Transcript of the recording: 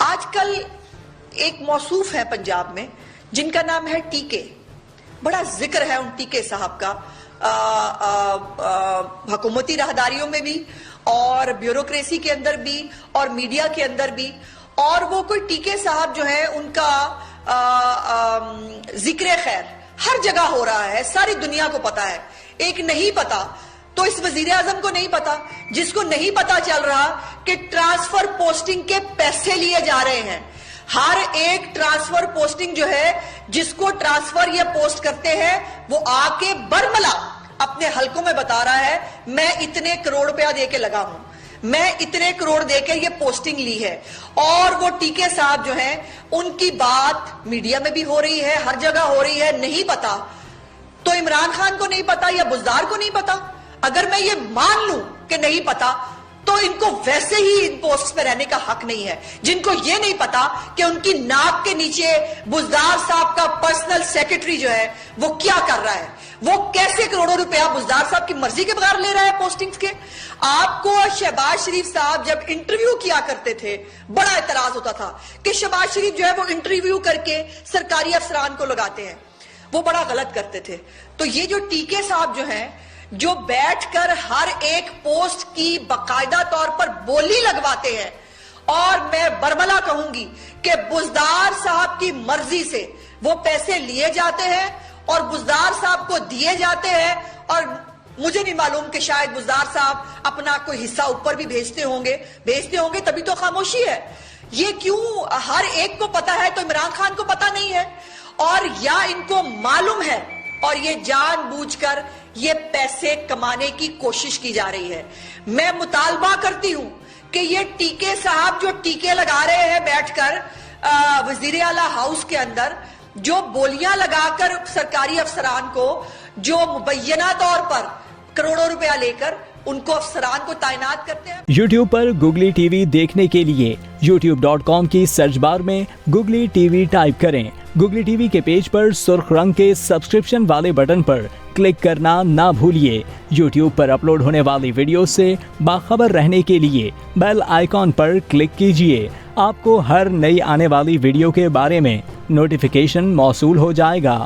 آج کل ایک موصوف ہے پنجاب میں جن کا نام ہے ٹیکے. بڑا ذکر ہے ان ٹیکے صاحب کا حکومتی راہداریوں میں بھی اور بیوروکریسی کے اندر بھی اور میڈیا کے اندر بھی. اور وہ کوئی ٹیکے صاحب جو ہے ان کا ذکر خیر ہر جگہ ہو رہا ہے, ساری دنیا کو پتا ہے. ایک نہیں پتا تو اس وزیر اعظم کو نہیں پتا, جس کو نہیں پتا چل رہا کہ ٹرانسفر پوسٹنگ کے پیسے لیے جا رہے ہیں. ہر ایک ٹرانسفر پوسٹنگ جو ہے جس کو ٹرانسفر یا پوسٹ کرتے ہیں وہ آ کے برملا اپنے حلقوں میں بتا رہا ہے میں اتنے کروڑ روپیہ دے کے لگا ہوں, میں اتنے کروڑ دے کے یہ پوسٹنگ لی ہے. اور وہ ٹیکے صاحب جو ہیں ان کی بات میڈیا میں بھی ہو رہی ہے, ہر جگہ ہو رہی ہے. نہیں پتا تو عمران خان کو نہیں پتا یا بزدار کو نہیں پتا. اگر میں یہ مان لوں کہ نہیں پتا تو ان کو ویسے ہی ان پوسٹ پہ رہنے کا حق نہیں ہے. جن کو یہ نہیں پتا کہ ان کی ناک کے نیچے بزدار صاحب کا پرسنل سیکرٹری جو ہے وہ کیا کر رہا ہے, وہ کیسے کروڑوں روپیہ بزدار صاحب کی مرضی کے بغیر لے رہا ہے پوسٹنگز کے. آپ کو شہباز شریف صاحب جب انٹرویو کیا کرتے تھے بڑا اعتراض ہوتا تھا کہ شہباز شریف جو ہے وہ انٹرویو کر کے سرکاری افسران کو لگاتے ہیں, وہ بڑا غلط کرتے تھے. تو یہ جو ٹیکے صاحب جو ہیں جو بیٹھ کر ہر ایک پوسٹ کی باقاعدہ طور پر بولی لگواتے ہیں, اور میں برملا کہوں گی کہ بزدار صاحب کی مرضی سے وہ پیسے لیے جاتے ہیں اور بزدار صاحب کو دیے جاتے ہیں. اور مجھے نہیں معلوم کہ شاید بزدار صاحب اپنا کوئی حصہ اوپر بھی بھیجتے ہوں گے تبھی تو خاموشی ہے. یہ کیوں ہر ایک کو پتا ہے تو عمران خان کو پتا نہیں ہے, اور یا ان کو معلوم ہے اور یہ جان بوجھ کر یہ پیسے کمانے کی کوشش کی جا رہی ہے. میں مطالبہ کرتی ہوں کہ یہ ٹیکے صاحب جو ٹیکے لگا رہے ہیں بیٹھ کر وزیر اعلیٰ ہاؤس کے اندر, جو بولیاں لگا کر سرکاری افسران کو جو مبینہ طور پر کروڑوں روپیہ لے کر ان کو افسران کو تعینات کرتے ہیں. YouTube پر گوگلی ٹی وی دیکھنے کے لیے youtube.com کی سرچ بار میں گوگلی ٹی وی ٹائپ کریں. گوگلی ٹی وی کے پیج پر سرخ رنگ کے سبسکرپشن والے بٹن پر کلک کرنا نہ بھولیے. YouTube پر اپلوڈ ہونے والی ویڈیو سے باخبر رہنے کے لیے بیل آئیکن پر کلک کیجیے. آپ کو ہر نئی آنے والی ویڈیو کے بارے میں نوٹیفیکیشن موصول ہو جائے گا.